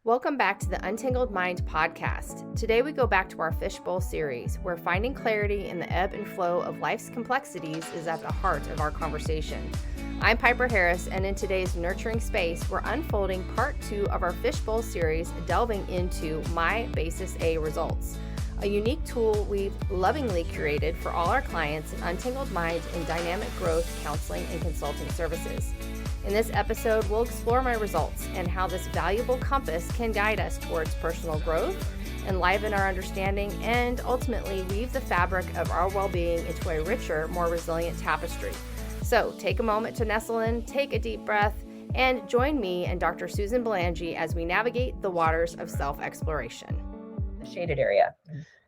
Welcome back to the Untangled Mind podcast. Today we go back to our Fishbowl Series, where finding clarity in the ebb and flow of life's complexities is at the heart of our conversation. I'm Piper Harris, and in today's nurturing space, we're unfolding part 2 of our Fishbowl Series, delving into My Basis A results, a unique tool we've lovingly curated for all our clients in Untangled Mind in dynamic growth, counseling, and consulting services. In this episode, we'll explore my results and how this valuable compass can guide us towards personal growth, enliven our understanding, and ultimately weave the fabric of our well-being into a richer, more resilient tapestry. So take a moment to nestle in, take a deep breath, and join me and Dr. Susan Belangee as we navigate the waters of self-exploration. The shaded area.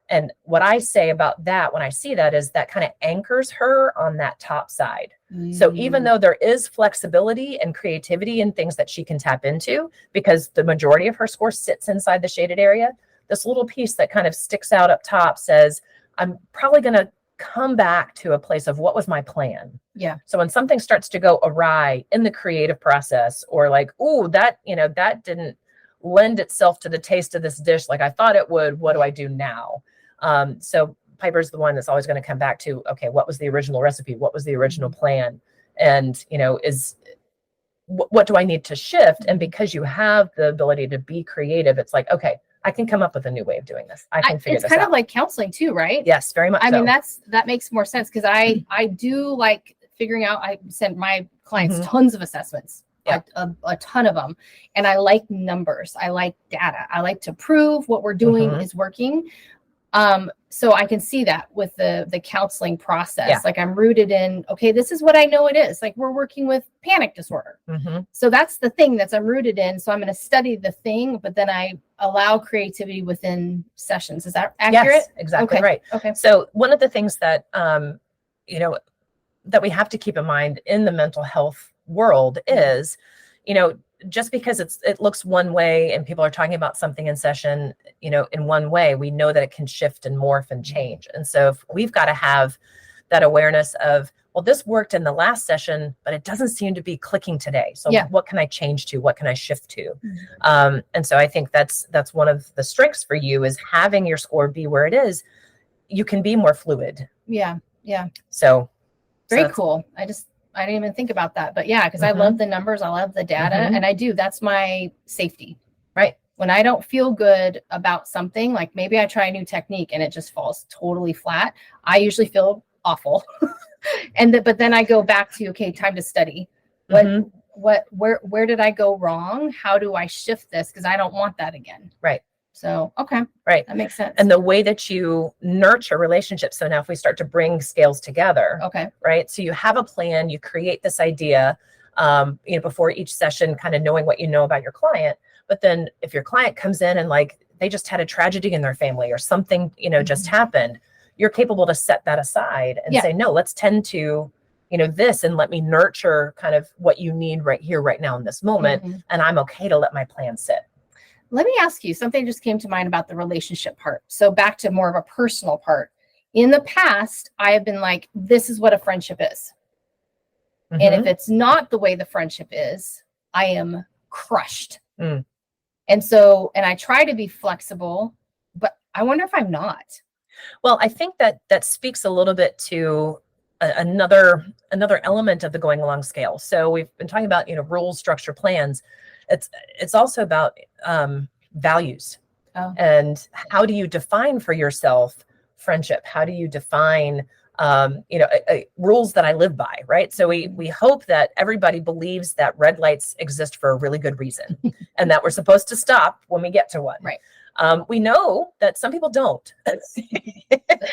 And what I say about that when I see that is that kind of anchors her on that top side. So even though there is flexibility and creativity and things that she can tap into, because the majority of her score sits inside the shaded area, this little piece that kind of sticks out up top says, I'm probably going to come back to a place of what was my plan. Yeah. So when something starts to go awry in the creative process, or like, oh, that didn't lend itself to the taste of this dish like I thought it would, what do I do now? So Piper's the one that's always going to come back to, okay, what was the original recipe? What was the original plan? And, what do I need to shift? And because you have the ability to be creative, it's like, okay, I can come up with a new way of doing this. I can figure this out. It's kind of like counseling too, right? Yes, very much so. I mean, that makes more sense because I do like figuring out, I send my clients tons of assessments. Yeah. A ton of them. And I like numbers. I like data. I like to prove what we're doing is working. So I can see that with the counseling process. Yeah. Like I'm rooted in, okay, this is what I know it is. Like we're working with panic disorder. So that's the thing I'm rooted in. So I'm going to study the thing, but then I allow creativity within sessions. Is that accurate? Yes, exactly. Okay. Right. Okay. So one of the things that, that we have to keep in mind in the mental health world is, just because it looks one way and people are talking about something in session, in one way, we know that it can shift and morph and change. And so if we've got to have that awareness of, well, this worked in the last session, but it doesn't seem to be clicking today. So what can I change to? What can I shift to? And so I think that's one of the strengths for you is having your score be where it is. You can be more fluid. Yeah. Yeah. So very cool. I didn't even think about that, but yeah, because I love the numbers. I love the data and that's my safety, right? When I don't feel good about something, like maybe I try a new technique and it just falls totally flat, I usually feel awful. But then I go back to, okay, time to study. Where did I go wrong? How do I shift this? Because I don't want that again. Right. So, okay. Right. That makes sense. And the way that you nurture relationships. So now if we start to bring scales together, okay. Right. So you have a plan, you create this idea, before each session, kind of knowing what you know about your client. But then if your client comes in and like, they just had a tragedy in their family or something, just happened, you're capable to set that aside and say, no, let's tend to, this, and let me nurture kind of what you need right here, right now in this moment. And I'm okay to let my plan sit. Let me ask you, something just came to mind about the relationship part. So back to more of a personal part. In the past, I have been like, this is what a friendship is. And if it's not the way the friendship is, I am crushed. And I try to be flexible, but I wonder if I'm not. Well, I think that speaks a little bit to another element of the going along scale. So we've been talking about, rules, structure, plans. It's also about values. And how do you define for yourself friendship? How do you define, rules that I live by, right? So we hope that everybody believes that red lights exist for a really good reason and that we're supposed to stop when we get to one. Right. We know that some people don't. That's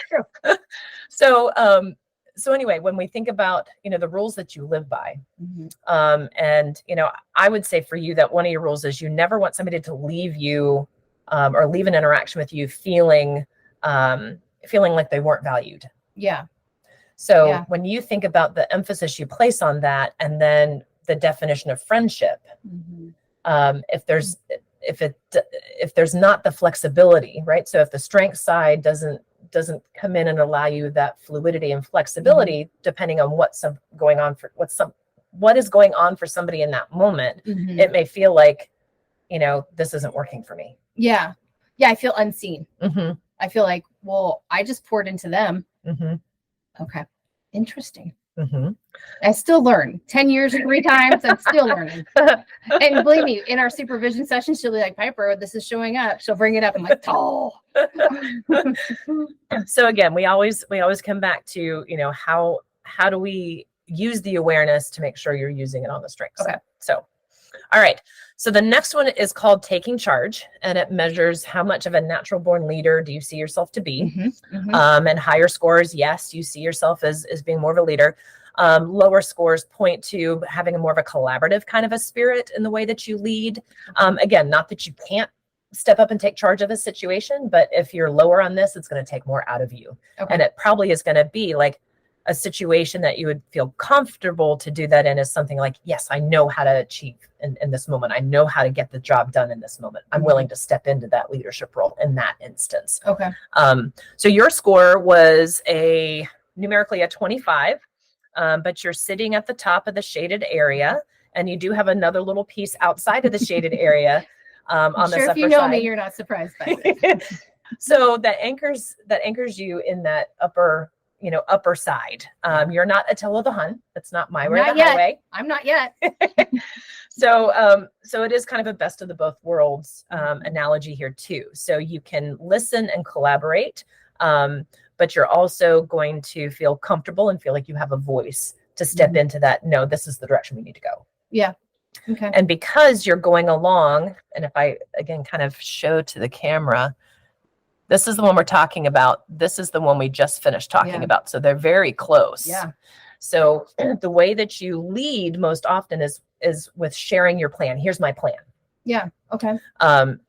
true. So anyway, when we think about, the rules that you live by, I would say for you that one of your rules is you never want somebody to leave you or leave an interaction with you feeling like they weren't valued. Yeah. So when you think about the emphasis you place on that, and then the definition of friendship, if there's not the flexibility, right? So if the strength side doesn't come in and allow you that fluidity and flexibility, depending on what is going on for somebody in that moment, it may feel like this isn't working for me. Yeah. I feel unseen. Mm-hmm. I feel like, well, I just poured into them. Mm-hmm. Okay. Interesting. Mm-hmm. I still learn 10 years, 3 times. I'm still learning. And believe me, in our supervision session, she'll be like, Piper, this is showing up. She'll bring it up. I'm like, oh. So again, we always come back to, how do we use the awareness to make sure you're using it on the strengths. Okay. So, all right. So the next one is called taking charge, and it measures how much of a natural born leader do you see yourself to be. Mm-hmm. Mm-hmm. And higher scores, yes, you see yourself as being more of a leader. Lower scores point to having a more of a collaborative kind of a spirit in the way that you lead. Again, not that you can't step up and take charge of a situation, but if you're lower on this, it's going to take more out of you. Okay. And it probably is going to be like a situation that you would feel comfortable to do that in is something like, yes, I know how to achieve in this moment. I know how to get the job done in this moment. I'm willing to step into that leadership role in that instance. Okay. So your score was numerically a 25, but you're sitting at the top of the shaded area, and you do have another little piece outside of the shaded area on the upper side. If you know me, you're not surprised by it. So that anchors you in that upper side. You're not Attila the Hun. That's not my way or the highway. I'm not yet. So it is kind of a best of the both worlds analogy here too. So you can listen and collaborate, but you're also going to feel comfortable and feel like you have a voice to step into that. No, this is the direction we need to go. Yeah. Okay. And because you're going along, and if I again kind of show to the camera, this is the one we're talking about. This is the one we just finished talking about. So they're very close. Yeah. So the way that you lead most often is with sharing your plan. Here's my plan. Yeah. Okay.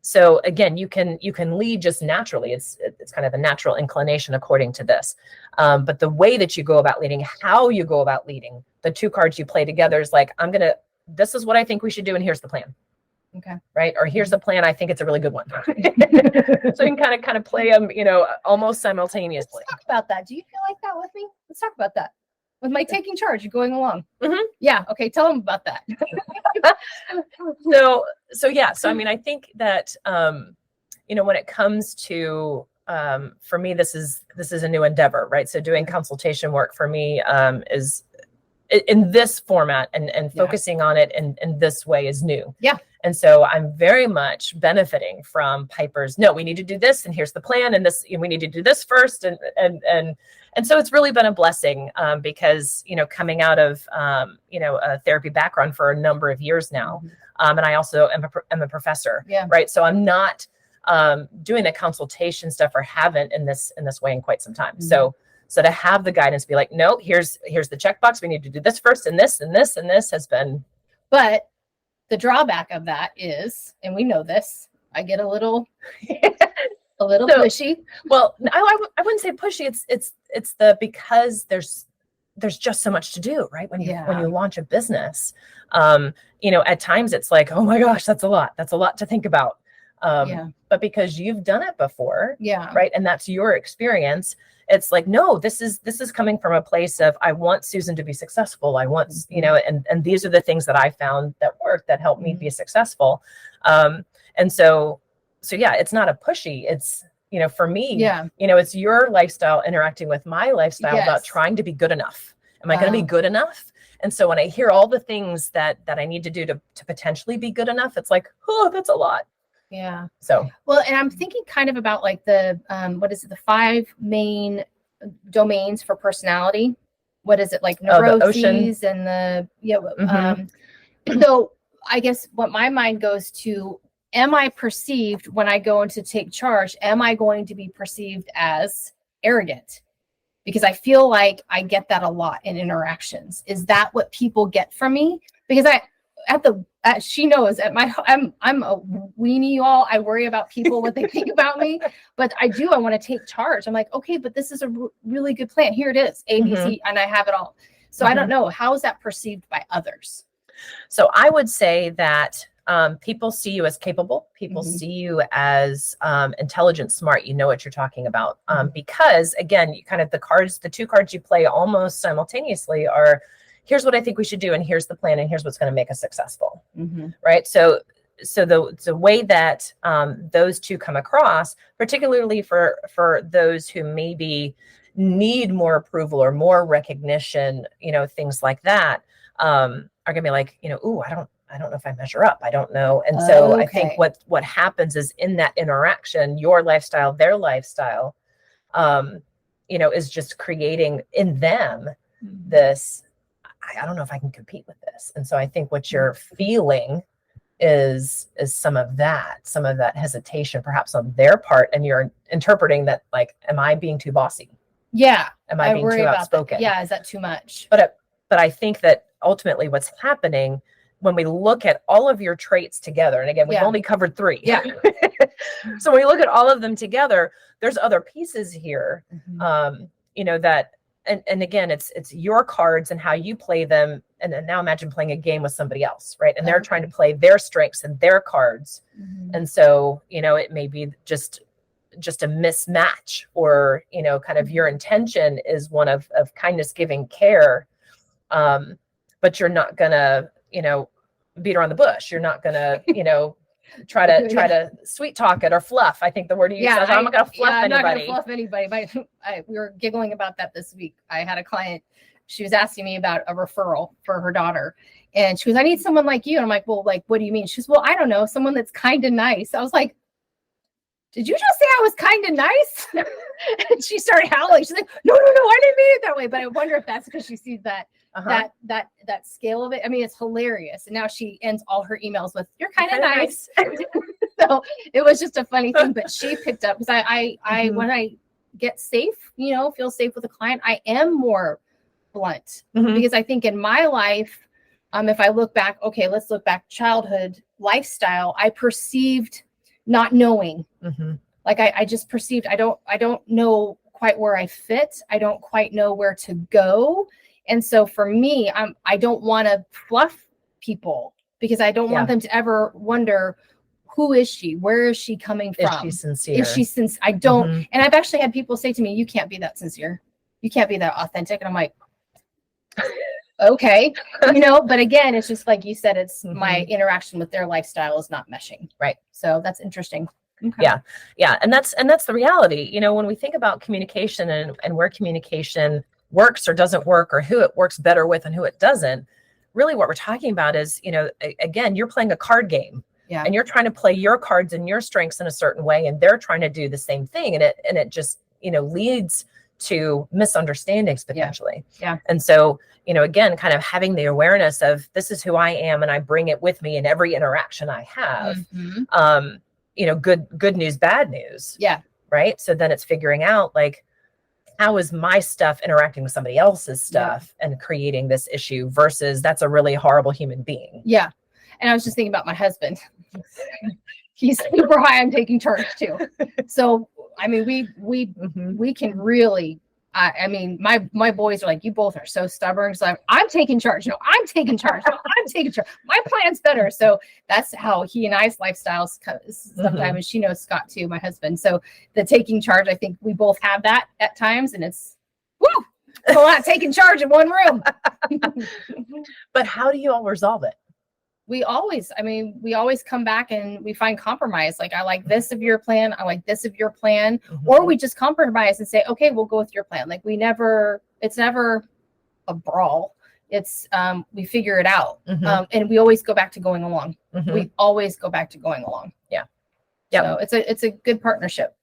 So again, you can lead just naturally. It's kind of the natural inclination according to this. But the way that you go about leading, how you go about leading, the 2 cards you play together is like, this is what I think we should do, and here's the plan. Okay. Right. Or here's the plan. I think it's a really good one. So you can kind of play them, almost simultaneously. Let's talk about that. Do you feel like that with me? Let's talk about that. With my taking charge, you're going along. Mm-hmm. Yeah. Okay. Tell them about that. So yeah. So, I mean, I think that, when it comes to, for me, this is a new endeavor, right? So doing consultation work for me, is in this format and focusing on it in this way is new. Yeah. And so I'm very much benefiting from Piper's, no, we need to do this, and here's the plan, and this, we need to do this first. And so it's really been a blessing, because, coming out of, a therapy background for a number of years now. And I also am a professor, right? So I'm not doing the consultation stuff, or haven't in this way in quite some time. So to have the guidance be like, no, here's the checkbox. We need to do this first, and this, and this, and this has been. But the drawback of that is, and we know this, I get a little pushy. Well, I wouldn't say pushy. It's because there's just so much to do, right? When you launch a business, at times it's like, oh my gosh, that's a lot to think about. But because you've done it before, right, and that's your experience, it's like, no, this is coming from a place of, I want Susan to be successful. I want, and these are the things that I found that work, that helped me be successful. And so yeah, it's not a pushy. It's, for me, it's your lifestyle interacting with my lifestyle about trying to be good enough. Am I going to be good enough? And so when I hear all the things that I need to do to potentially be good enough, it's like, oh, that's a lot. Yeah. So, well, and I'm thinking kind of about like the, the 5 main domains for personality. What is it, like neuroses and the, so I guess what my mind goes to, am I perceived when I go into take charge? Am I going to be perceived as arrogant? Because I feel like I get that a lot in interactions. Is that what people get from me? Because she knows I'm a weenie, y'all. I worry about people, what they think about me, but I want to take charge. I'm like, okay, but this is a really good plan. Here it is, A, B, C, and I have it all. So I don't know, how is that perceived by others? So I would say that people see you as capable. People see you as intelligent, smart. You know what you're talking about. Because again, you kind of the 2 cards you play almost simultaneously are, here's what I think we should do, and here's the plan, and here's what's going to make us successful. Right. So so the way that those two come across, particularly for those who maybe need more approval or more recognition, things like that, are gonna be like, ooh, I don't know if I measure up. I don't know. And so I think what happens is in that interaction, your lifestyle, their lifestyle, is just creating in them this, I don't know if I can compete with this. And so I think what you're feeling is some of that hesitation perhaps on their part. And you're interpreting that like, am I being too bossy? Yeah. Am I being too outspoken? That. Yeah. Is that too much? But I think that ultimately what's happening when we look at all of your traits together, and again, we've only covered 3. Yeah. So when we look at all of them together, there's other pieces here, that, and again, it's your cards and how you play them. And then now imagine playing a game with somebody else, right? And they're trying to play their strengths and their cards. And so, it may be just a mismatch, or, kind of your intention is one of kindness, giving, care. But you're not gonna, beat around the bush. You're not gonna, try to sweet talk it or fluff. I think the word you use is, I'm not gonna fluff anybody. I'm not gonna fluff anybody. We were giggling about that this week. I had a client, she was asking me about a referral for her daughter. And she was, I need someone like you. And I'm like, well, like, what do you mean? She was, well, I don't know, someone that's kind of nice. I was like, did you just say I was kind of nice? And she started howling. She's like, no, I didn't mean it that way. But I wonder if that's because she sees that that scale of it. I mean, it's hilarious. And now she ends all her emails with, you're kind of nice. So it was just a funny thing, but she picked up, because I when I get safe, feel safe with a client, I am more blunt, because I think in my life, if I look back, let's look back, childhood lifestyle, I perceived not knowing, like I just perceived, I don't know quite where I fit. I don't quite know where to go. And so for me, I don't want to fluff people, because I don't want them to ever wonder, who is she? Where is she coming from? Is she sincere? I don't. And I've actually had people say to me, you can't be that sincere. You can't be that authentic. And I'm like, okay, but again, it's just like you said, it's my interaction with their lifestyle is not meshing. Right. So that's interesting. Okay. Yeah. And that's the reality. When we think about communication and where communication works or doesn't work, or who it works better with and who it doesn't, really what we're talking about is, again, you're playing a card game, and you're trying to play your cards and your strengths in a certain way, and they're trying to do the same thing. And it just, leads to misunderstandings potentially. Yeah. And so, again, kind of having the awareness of, this is who I am, and I bring it with me in every interaction I have. Good news, bad news. Yeah. Right. So then it's figuring out, like, how is my stuff interacting with somebody else's stuff and creating this issue, versus that's a really horrible human being. Yeah. And I was just thinking about my husband. He's super high on taking charge too. So, I mean, we can really, I mean, my boys are like, you both are so stubborn. So I'm taking charge. No, I'm taking charge. No, I'm taking charge. My plan's better. So that's how he and I's lifestyles sometimes. And she knows Scott too, my husband. So the taking charge, I think we both have that at times, and it's a lot taking charge in one room. But how do you all resolve it? We always come back and we find compromise. Like, I like this of your plan. I like this of your plan. Or we just compromise and say, okay, we'll go with your plan. Like, it's never a brawl. It's, we figure it out. And we always go back to going along. We always go back to going along. Yeah. Yeah. So it's a good partnership.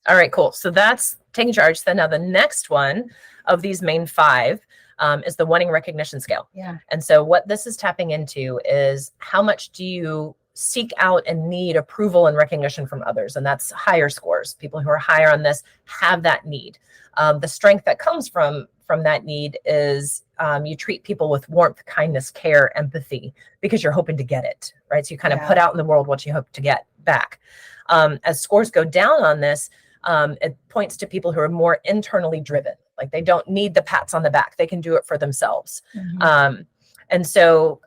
All right, cool. So that's taking charge. Then now the next one of these main 5 is the wanting recognition scale. Yeah. And so what this is tapping into is, how much do you seek out and need approval and recognition from others? And that's higher scores. People who are higher on this have that need. The strength that comes from that need is you treat people with warmth, kindness, care, empathy, because you're hoping to get it, right? So you kind of put out in the world what you hope to get back. As scores go down on this, it points to people who are more internally driven. Like, they don't need the pats on the back. They can do it for themselves. And so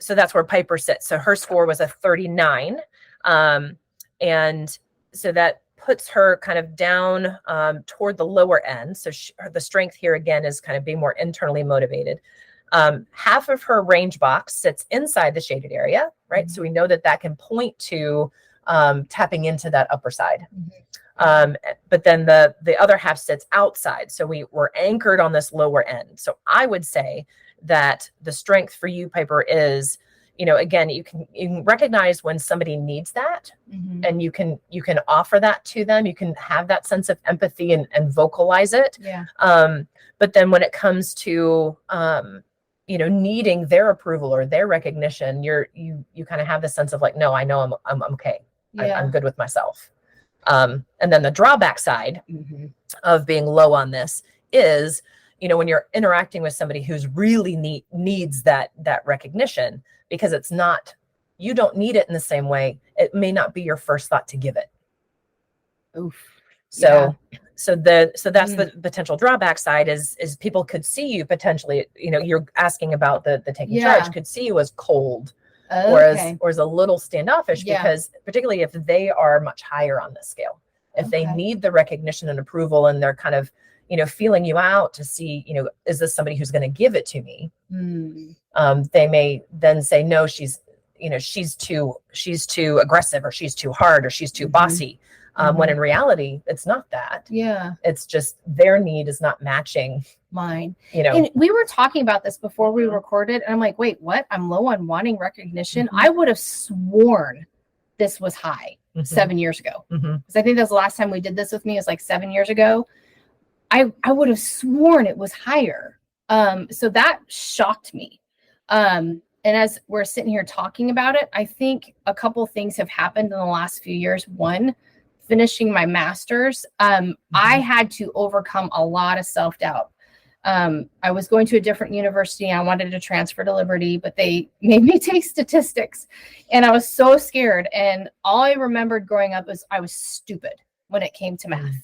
that's where Piper sits. So her score was a 39. And so that puts her kind of down toward the lower end. So the strength here again is kind of being more internally motivated. Half of her range box sits inside the shaded area, right? Mm-hmm. So we know that that can point to tapping into that upper side. But then the other half sits outside. So we're anchored on this lower end. So I would say that the strength for you, Piper, is, again, you can recognize when somebody needs that, and you can offer that to them. You can have that sense of empathy and vocalize it. Yeah. But then when it comes to, needing their approval or their recognition, you kind of have the sense of like, no, I know I'm okay. Yeah. I'm good with myself. And then the drawback side of being low on this is, when you're interacting with somebody who's really needs that recognition, because you don't need it in the same way. It may not be your first thought to give it. Oof. So that's the potential drawback side is people could see you potentially, you're asking about the taking charge, could see you as cold. Or as a little standoffish, because particularly if they are much higher on the scale, if they need the recognition and approval, and they're kind of, feeling you out to see, is this somebody who's going to give it to me? They may then say, no, she's too aggressive, or she's too hard, or she's too bossy. When in reality, it's not that. Yeah. It's just their need is not matching mine. And we were talking about this before we recorded, and I'm like, wait, what? I'm low on wanting recognition. I would have sworn this was high 7 years ago. Because I think that's the last time we did this with me, is like 7 years ago. I would have sworn it was higher. So that shocked me. And as we're sitting here talking about it, I think a couple things have happened in the last few years. One, finishing my master's, I had to overcome a lot of self-doubt. I was going to a different university. I wanted to transfer to Liberty, but they made me take statistics, and I was so scared. And all I remembered growing up was I was stupid when it came to math.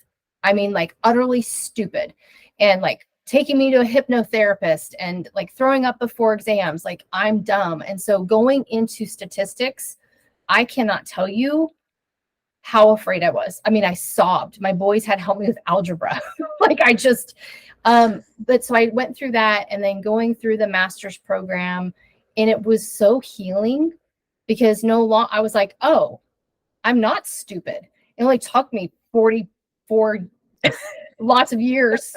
I mean, like utterly stupid, and like taking me to a hypnotherapist and like throwing up before exams, like I'm dumb. And so going into statistics, I cannot tell you how afraid I was. I mean, I sobbed. My boys had helped me with algebra. Like I just, but so I went through that, and then going through the master's program, and it was so healing, because I was like, oh, I'm not stupid. It only took me 44 lots of years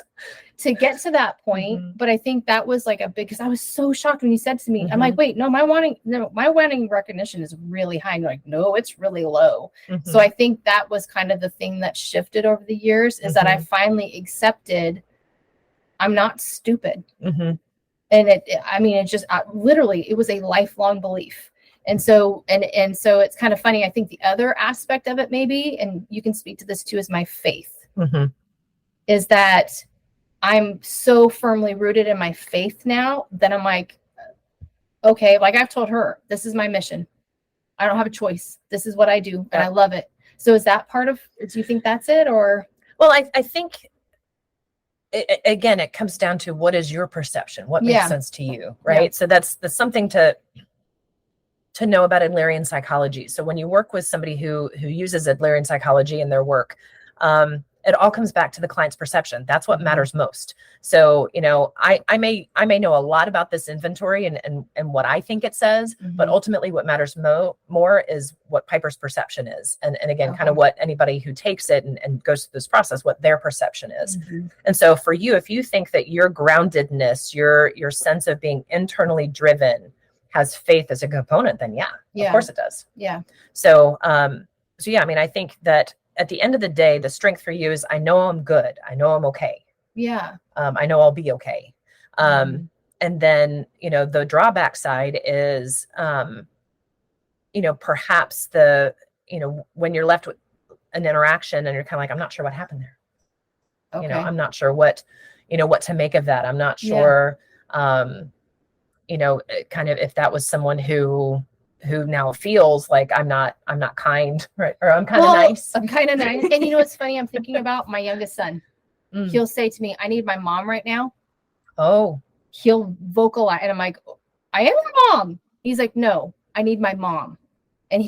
to get to that point. But I think that was like because I was so shocked when you said to me, I'm like, wait, no, my wanting recognition is really high. And you're like, no, it's really low. So I think that was kind of the thing that shifted over the years, is that I finally accepted I'm not stupid. And it just literally, it was a lifelong belief. And so it's kind of funny. I think the other aspect of it, maybe, and you can speak to this too, is my faith. Is that I'm so firmly rooted in my faith now that I'm like, okay, like I've told her, this is my mission. I don't have a choice. This is what I do, and I love it. So is that part of, do you think that's it, or? Well, I think, again, it comes down to what is your perception? What makes sense to you, right? So that's something to know about Adlerian psychology. So when you work with somebody who uses Adlerian psychology in their work, it all comes back to the client's perception. That's what matters most. So, I may know a lot about this inventory and what I think it says, but ultimately what matters more is what Piper's perception is. And again, kind of what anybody who takes it and goes through this process, what their perception is. And so for you, if you think that your groundedness, your sense of being internally driven has faith as a component, then of course it does. So, I mean, I think that at the end of the day, the strength for you is, I know I'm good. I know I'm okay. I know I'll be okay. And then, the drawback side is, perhaps when you're left with an interaction and you're kind of like, I'm not sure what happened there. I'm not sure what to make of that. I'm not sure, kind of if that was someone who now feels like I'm not kind, right? Or I'm kind of nice. I'm kind of nice. And what's funny? I'm thinking about my youngest son. He'll say to me, I need my mom right now. Oh. He'll vocalize. And I'm like, I am your mom. He's like, no, I need my mom. And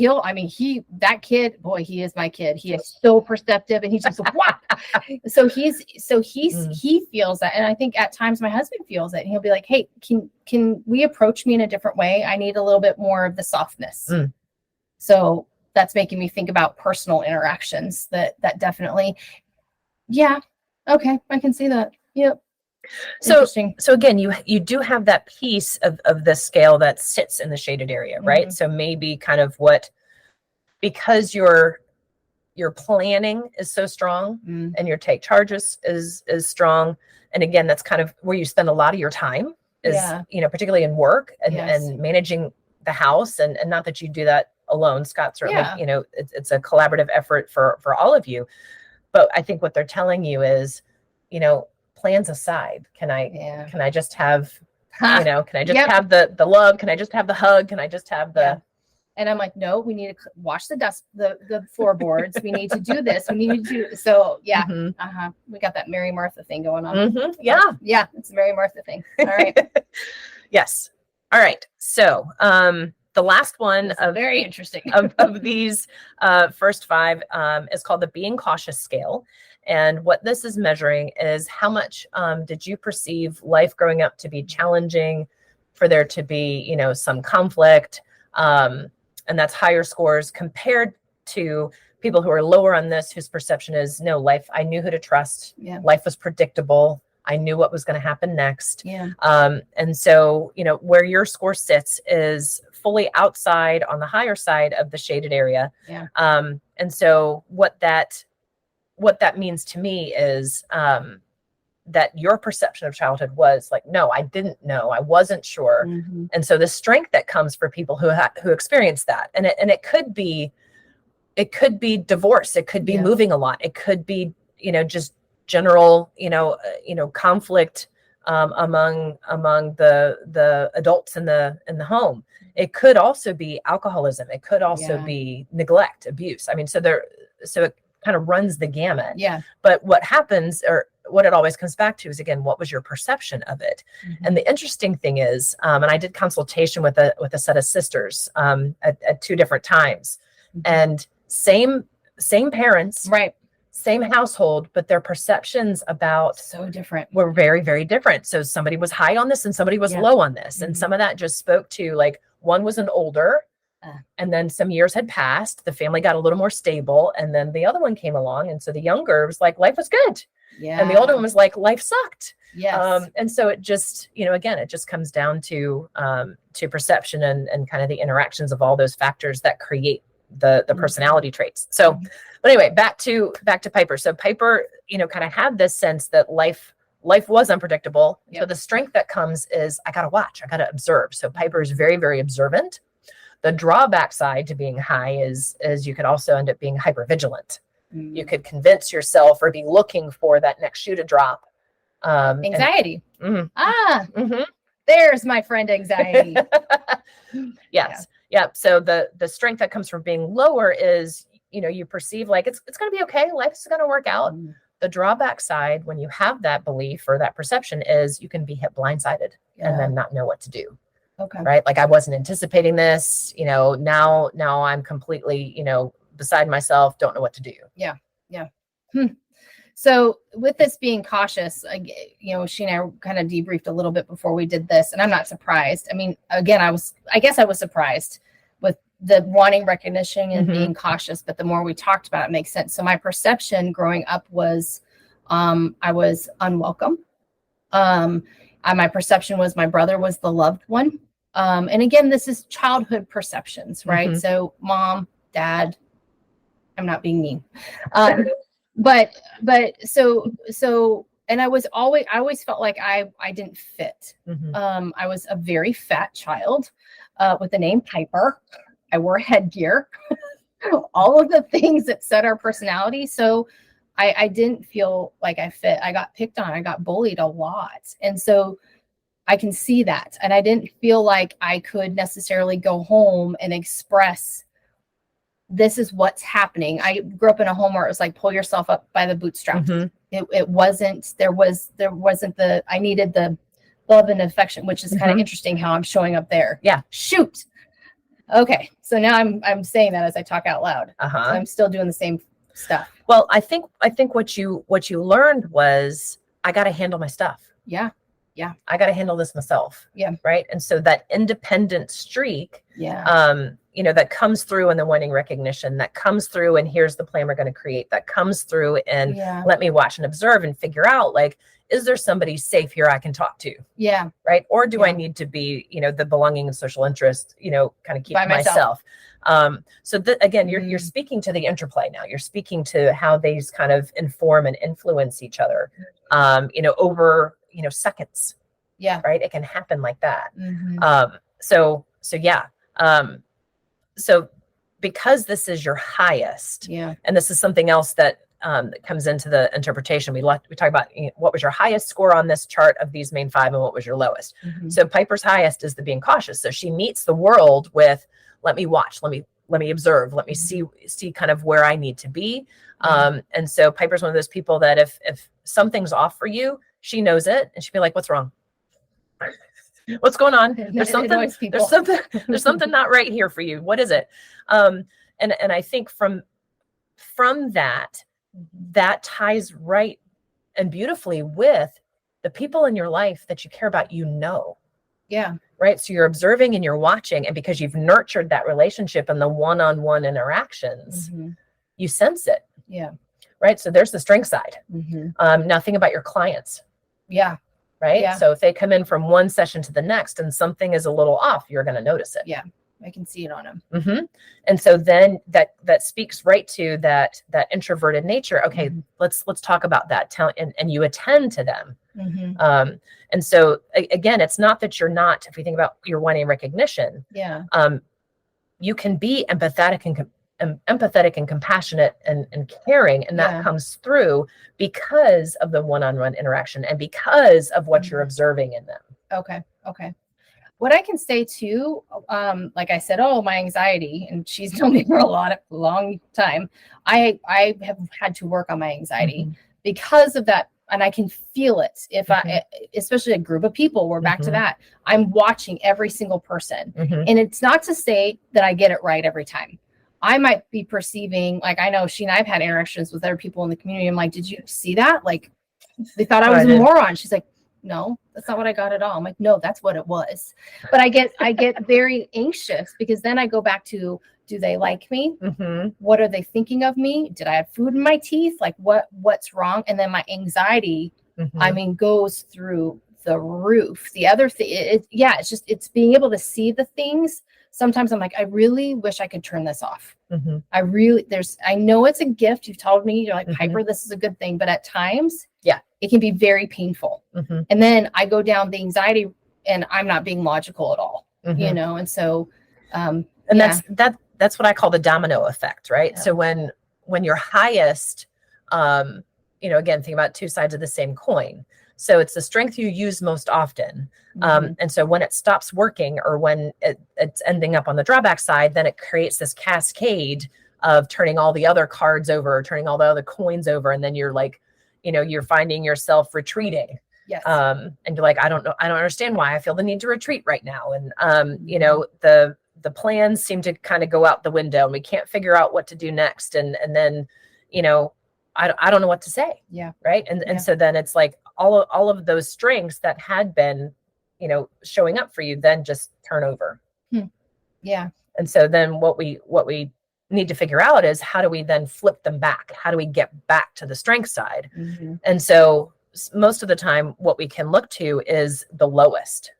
that kid, boy, he is my kid. He is so perceptive, and he's just whop. So he feels that. And I think at times my husband feels it, and he'll be like, hey, can we approach me in a different way? I need a little bit more of the softness. So that's making me think about personal interactions that definitely, yeah. Okay. I can see that. Yep. So again, you do have that piece of the scale that sits in the shaded area, right? So maybe kind of because your planning is so strong and your take charge is strong. And again, that's kind of where you spend a lot of your time is, particularly in work and managing the house. And not that you do that alone, Scott, certainly, it's a collaborative effort for all of you. But I think what they're telling you is, plans aside, can I just have, can I just have the love? Can I just have the hug? Can I just have the, and I'm like, no, we need to wash the dust, the floorboards. We need to do this. We need to do, so yeah. We got that Mary Martha thing going on. Yeah. It's a Mary Martha thing. All right. Yes. All right. So, the last one of very interesting of these first 5 is called the Being Cautious scale. And what this is measuring is how much did you perceive life growing up to be challenging, for there to be, some conflict, and that's higher scores compared to people who are lower on this, whose perception is, no, life, I knew who to trust. Life was predictable. I knew what was going to happen next. And so, where your score sits is fully outside on the higher side of the shaded area. And so what that means to me is that your perception of childhood was like, no, I didn't know. I wasn't sure. And so the strength that comes for people who experience that, and it could be divorce. It could be moving a lot. It could be, just general, conflict among the adults in the home. It could also be alcoholism. It could also be neglect, abuse. I mean, so it kind of runs the gamut. But what happens, or what it always comes back to, is, again, what was your perception of it? And the interesting thing is, and I did consultation with a set of sisters at 2 different times, and same parents, right? Same household, but their perceptions about so different were very, very different. So somebody was high on this and somebody was low on this. And some of that just spoke to, like, one was an older, and then some years had passed, the family got a little more stable, and then the other one came along. And so the younger was like, life was good. And the older one was like, life sucked. And so it just, again, it just comes down to perception and kind of the interactions of all those factors that create the personality traits. So, but anyway, back to Piper. So Piper, kind of had this sense that life was unpredictable. So the strength that comes is, I got to watch, I got to observe. So Piper is very, very observant. The drawback side to being high is you could also end up being hypervigilant. You could convince yourself or be looking for that next shoe to drop. Anxiety. There's my friend anxiety. Yes. Yeah. So the strength that comes from being lower is, you perceive like it's going to be okay. Life's going to work out. The drawback side, when you have that belief or that perception, is you can be hit blindsided and then not know what to do. Okay. Right. Like, I wasn't anticipating this, now I'm completely, beside myself, don't know what to do. Yeah. So with this being cautious, she and I kind of debriefed a little bit before we did this, and I'm not surprised. I mean, again, I guess I was surprised with the wanting recognition and being cautious, but the more we talked about it, makes sense. So my perception growing up was, I was unwelcome. My perception was my brother was the loved one. And again, this is childhood perceptions, right? So mom, dad, I'm not being mean. But so, and I always felt like I didn't fit. I was a very fat child, with the name Piper. I wore headgear, all of the things that set our personality. So I didn't feel like I fit. I got picked on, I got bullied a lot. And so I can see that. And I didn't feel like I could necessarily go home and express, this is what's happening. I grew up in a home where it was like, pull yourself up by the bootstraps. It wasn't, there wasn't I needed the love and affection, which is kind of interesting how I'm showing up there. Yeah. Shoot. Okay. So now I'm saying that as I talk out loud. So Uh-huh. I'm still doing the same stuff. Well, I think what you learned was I got to handle my stuff. Yeah. I got to handle this myself. Yeah. Right. And so that independent streak, Yeah. that comes through in the wanting recognition, that comes through and here's the plan we're going to create, that comes through and let me watch and observe and figure out, like, is there somebody safe here I can talk to? Yeah. Right. Or do I need to be, the belonging and social interest, kind of keep By myself. So again, you're speaking to the interplay now. You're speaking to how these kind of inform and influence each other, over, seconds. Yeah. Right. It can happen like that. Mm-hmm. So yeah. So because this is your highest, and this is something else that comes into the interpretation. We talk about what was your highest score on this chart of these main 5 and what was your lowest. Mm-hmm. So Piper's highest is the being cautious. So she meets the world with, let me watch, let me observe, let me see kind of where I need to be. And so Piper's one of those people that if something's off for you, she knows it and she'd be like, what's wrong? What's going on? There's something not right here for you. What is it? And I think from that ties right and beautifully with the people in your life that you care about, Yeah. Right. So you're observing and you're watching, and because you've nurtured that relationship and the one-on-one interactions, you sense it. Yeah. Right. So there's the strength side. Mm-hmm. Now think about your clients. Yeah. Right. Yeah. So if they come in from one session to the next and something is a little off, you're going to notice it. Yeah. I can see it on them. Mm-hmm. And so then that speaks right to that introverted nature. Okay, let's talk about that. And you attend to them. Mm-hmm. And so again, it's not that you're not. If you think about your wanting recognition, you can be empathetic and compassionate and caring, and that comes through because of the one-on-one interaction and because of what you're observing in them. Okay. What I can say too, like I said, my anxiety, and she's known me for a long time. I have had to work on my anxiety because of that. And I can feel it if I, especially a group of people, we're back to that. I'm watching every single person. And it's not to say that I get it right every time. I might be perceiving, like, I know she and I've had interactions with other people in the community. I'm like, did you see that? Like, they thought I was a moron. She's like, no, that's not what I got at all. I'm like, no, that's what it was. But I get very anxious because then I go back to, do they like me? What are they thinking of me? Did I have food in my teeth? Like what's wrong? And then my anxiety, goes through the roof. The other thing, it's being able to see the things. Sometimes I'm like, I really wish I could turn this off. I know it's a gift. You've told me, you're like, Piper, this is a good thing. But at times, it can be very painful. And then I go down the anxiety and I'm not being logical at all, And so, that's what I call the domino effect, right? Yeah. So when you're highest, again, think about two sides of the same coin. So it's the strength you use most often. And so when it stops working or when it's ending up on the drawback side, then it creates this cascade of turning all the other cards over, turning all the other coins over. And then you're like, you're finding yourself retreating. Yes. And you're like, I don't understand why I feel the need to retreat right now. And, the plans seem to kind of go out the window and we can't figure out what to do next. And then, I don't know what to say. Yeah. Right. And so then it's like all of those strengths that had been, showing up for you, then just turn over. Yeah. And so then what we need to figure out is how do we then flip them back? How do we get back to the strength side? And so most of the time, what we can look to is the lowest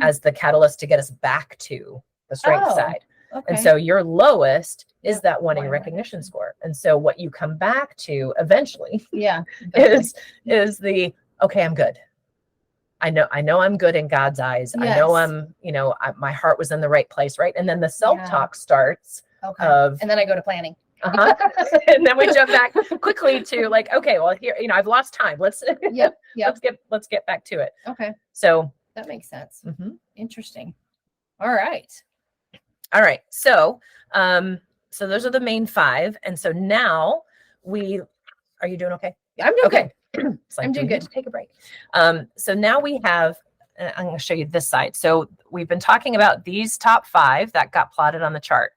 as the catalyst to get us back to the strength side. Okay. And so your lowest is that wanting recognition score. And so what you come back to eventually is the, okay, I'm good. I know I'm good in God's eyes. Yes. I know I'm, my heart was in the right place. Right. And then the self-talk starts and then I go to planning. And then we jump back quickly to like, okay, well here, I've lost time. Let's let's get back to it. Okay. So that makes sense. Interesting. All right. So, so those are the main 5. And so now are you doing okay? Yeah, I'm doing good. Like, I'm doing good. Take a break. So now we have I'm going to show you this side. So we've been talking about these top 5 that got plotted on the chart.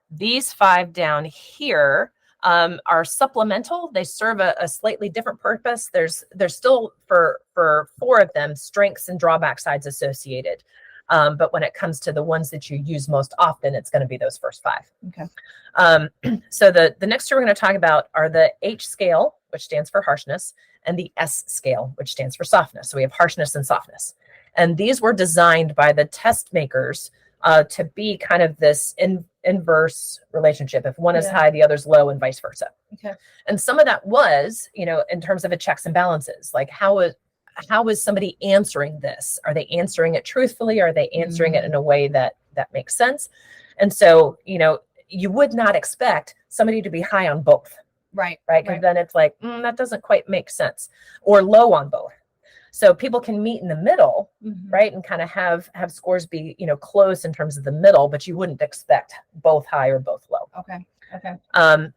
These 5 down here are supplemental. They serve a slightly different purpose. There's still for 4 of them strengths and drawback sides associated. But when it comes to the ones that you use most often, it's going to be those first 5. Okay. So the next 2 we're going to talk about are the H scale, which stands for harshness, and the S scale, which stands for softness. So we have harshness and softness. And these were designed by the test makers to be kind of this inverse relationship. If one is high, the other's low, and vice versa. Okay. And some of that was, in terms of a checks and balances, like how is somebody answering this? Are they answering it truthfully? Are they answering it in a way that makes sense? And so, you would not expect somebody to be high on both. Right. Because then it's like, that doesn't quite make sense, or low on both. So people can meet in the middle, right? And kind of have scores be, close in terms of the middle, but you wouldn't expect both high or both low. Okay.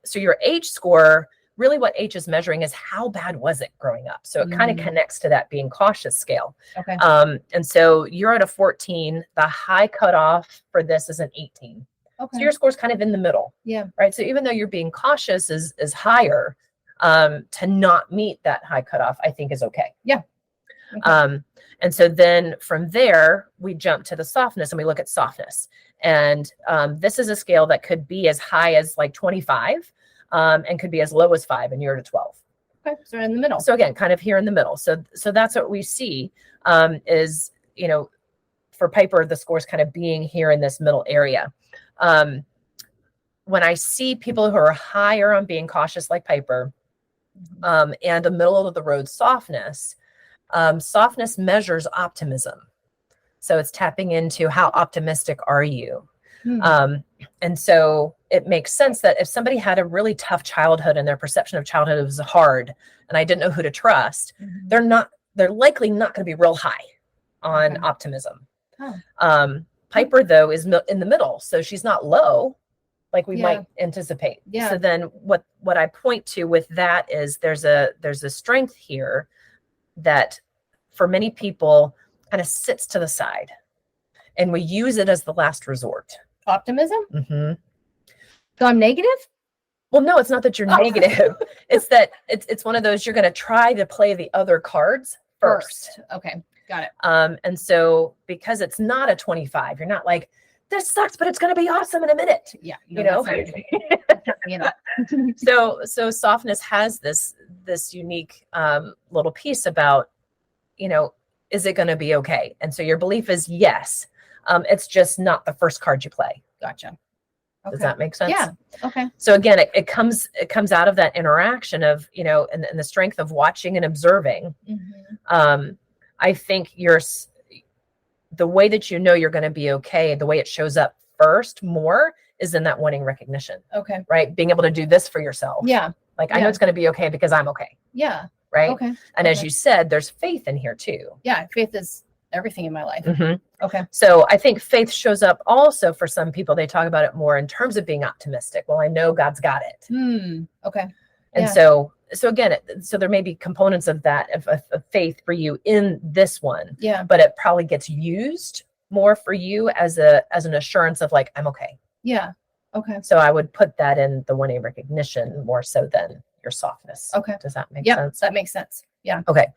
So your H score, really what H is measuring is how bad was it growing up? So it kind of connects to that being cautious scale. Okay. And so you're at a 14. The high cutoff for this is an 18. Okay. So your score's kind of in the middle. Yeah. Right. So even though you're being cautious is higher, to not meet that high cutoff, I think is okay. Yeah. Okay. And so then from there, we jump to the softness and we look at softness. And this is a scale that could be as high as like 25 and could be as low as 5, and you're at a 12. Okay. So in the middle. So again, kind of here in the middle. So that's what we see is, for Piper, the scores kind of being here in this middle area. When I see people who are higher on being cautious like Piper and a middle of the road softness, softness measures optimism. So it's tapping into how optimistic are you? And so it makes sense that if somebody had a really tough childhood and their perception of childhood was hard, and I didn't know who to trust, they're likely not going to be real high on optimism. Piper, though, is in the middle. So she's not low like we might anticipate. So then what I point to with that is there's a strength here that for many people kind of sits to the side, and we use it as the last resort. Optimism? So I'm negative? Well, no, it's not that you're negative. It's that it's one of those, you're going to try to play the other cards first. Okay. Got it. And so because it's not a 25, you're not like, this sucks, but it's going to be awesome in a minute. Yeah. So softness has this unique little piece about, is it going to be okay? And so your belief is yes. It's just not the first card you play. Gotcha. Okay. Does that make sense? Yeah. Okay. So again, it comes out of that interaction of, and the strength of watching and observing. I think the way that you're going to be okay, the way it shows up first more is in that wanting recognition. Okay. Right? Being able to do this for yourself. Yeah. Like, I know it's going to be okay because I'm okay. Yeah. Right? Okay. And as you said, there's faith in here too. Yeah. Faith is everything in my life. Okay. So I think faith shows up also for some people. They talk about it more in terms of being optimistic. Well, I know God's got it. Okay. And so again, so there may be components of that, of faith for you in this one. Yeah. But it probably gets used more for you as an assurance of like, I'm okay. Yeah. Okay. So I would put that in the 1A recognition more so than your softness. Okay. Does that make sense? sense? That makes sense. Yeah. Okay.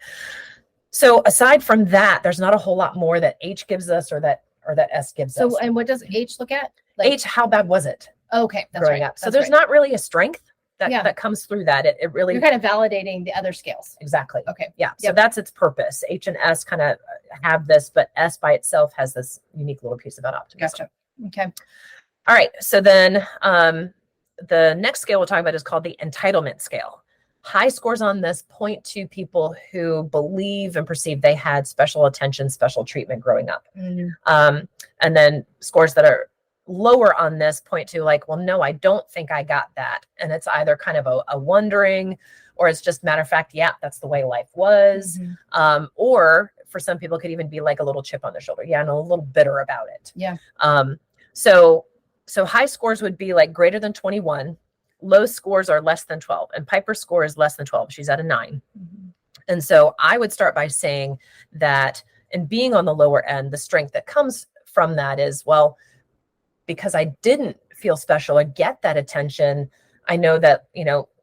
So aside from that, there's not a whole lot more that H gives us or that S gives us. So, and what does H look at? H, how bad was it? Okay. That's growing right. up? So there's not really a strength that comes through that. It really, you're kind of validating the other scales. Exactly. Okay. Yeah. So that's its purpose. H and S kind of have this, but S by itself has this unique little piece about optimism. Gotcha. Okay. All right. So then the next scale we'll talk about is called the entitlement scale. High scores on this point to people who believe and perceive they had special attention, special treatment growing up. And then scores that are lower on this point to like, well, no, I don't think I got that. And it's either kind of a wondering, or it's just matter of fact, yeah, that's the way life was. Or for some people, it could even be like a little chip on their shoulder. Yeah, and a little bitter about it. Yeah. So high scores would be like greater than 21. Low scores are less than 12, and Piper's score is less than 12. She's at a 9. And so I would start by saying that and being on the lower end, the strength that comes from that is, well, because I didn't feel special or get that attention, I know that,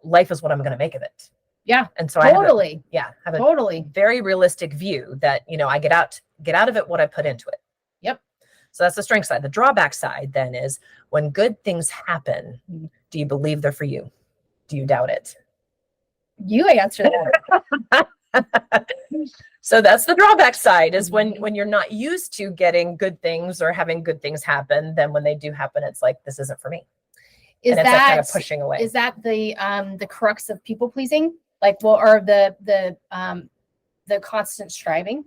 life is what I'm going to make of it. Yeah. And so totally. I have a Totally. very realistic view that, I get out of it what I put into it. Yep. So that's the strength side. The drawback side then is when good things happen, do you believe they're for you? Do you doubt it? You answer that. So that's the drawback side, is when you're not used to getting good things or having good things happen, then when they do happen, it's like, this isn't for me. Is and it's that like kind of pushing away? Is that the crux of people pleasing? Like, well, or the constant striving?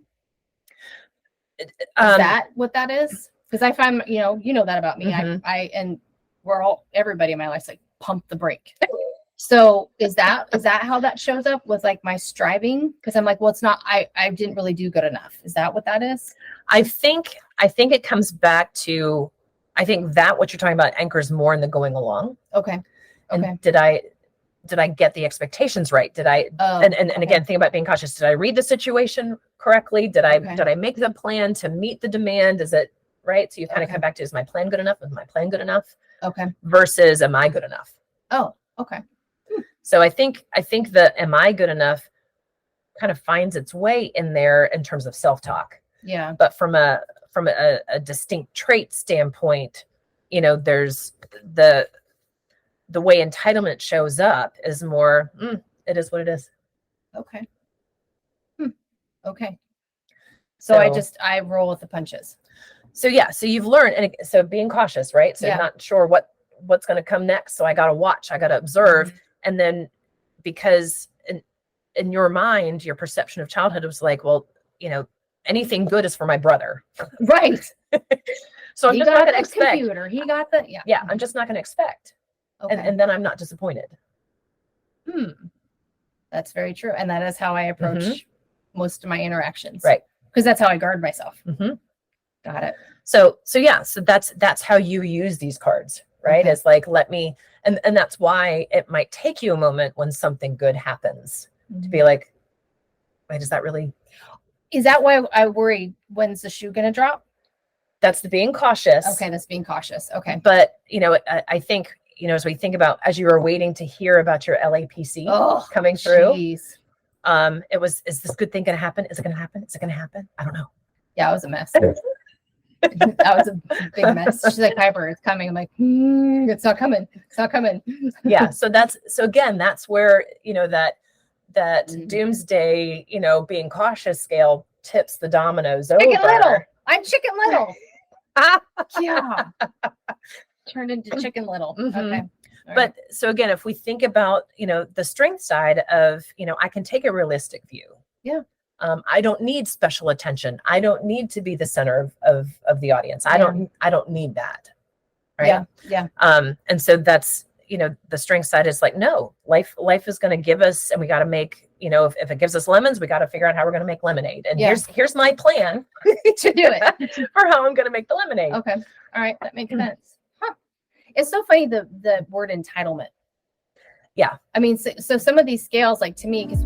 Is that what that is? Because I find, you know that about me. Mm-hmm. I and everybody in my life's like, pump the brake. So is that how that shows up with like my striving? Because I'm like, well, it's not, I didn't really do good enough. Is that what that is? I think it comes back to, I think that what you're talking about anchors more in the going along. Okay. And did I get the expectations right? Did I, and again, think about being cautious. Did I read the situation correctly? Did I make the plan to meet the demand? Is it right? So you kind of come back to, is my plan good enough? Is my plan good enough? Okay. Versus, am I good enough? Oh, okay. So I think the am I good enough kind of finds its way in there in terms of self-talk. Yeah. But from a distinct trait standpoint, there's the way entitlement shows up is more, it is what it is. Okay. Okay. So I roll with the punches. So so you've learned, and so being cautious, right? So not sure what's going to come next. So I got to watch, I got to observe. Mm-hmm. And then because in your mind, your perception of childhood was like, well, anything good is for my brother. Right. So I'm just not going to expect. Computer. He got the, yeah. I'm just not going to expect. Okay. And then I'm not disappointed. That's very true. And that is how I approach most of my interactions. Right. Because that's how I guard myself. Mm-hmm. Got it. So that's how you use these cards, right? It's like, let me, and that's why it might take you a moment when something good happens to be like, wait, is that really? Is that why I worry, when's the shoe going to drop? That's the being cautious. Okay. That's being cautious. Okay. But, I think, as we think about, as you were waiting to hear about your LAPC coming through, is this good thing going to happen? Is it going to happen? Is it going to happen? I don't know. Yeah, it was a mess. That was a big mess. She's like, Piper, it's coming. I'm like, it's not coming. It's not coming. Yeah. So again, that's where, that doomsday, being cautious scale tips the dominoes over. Chicken Little. I'm Chicken Little. Yeah. Turned into Chicken Little. Mm-hmm. Okay. But so again, if we think about, the strength side of, I can take a realistic view. Yeah. I don't need special attention. I don't need to be the center of the audience. I don't need that. Right. Yeah. And so that's, the strength side is like, no, life is going to give us, and we got to make, if it gives us lemons, we got to figure out how we're going to make lemonade. And here's my plan to do it for how I'm going to make the lemonade. Okay. All right. That makes sense. Huh. It's so funny, the word entitlement. Yeah. I mean, so some of these scales, like to me, because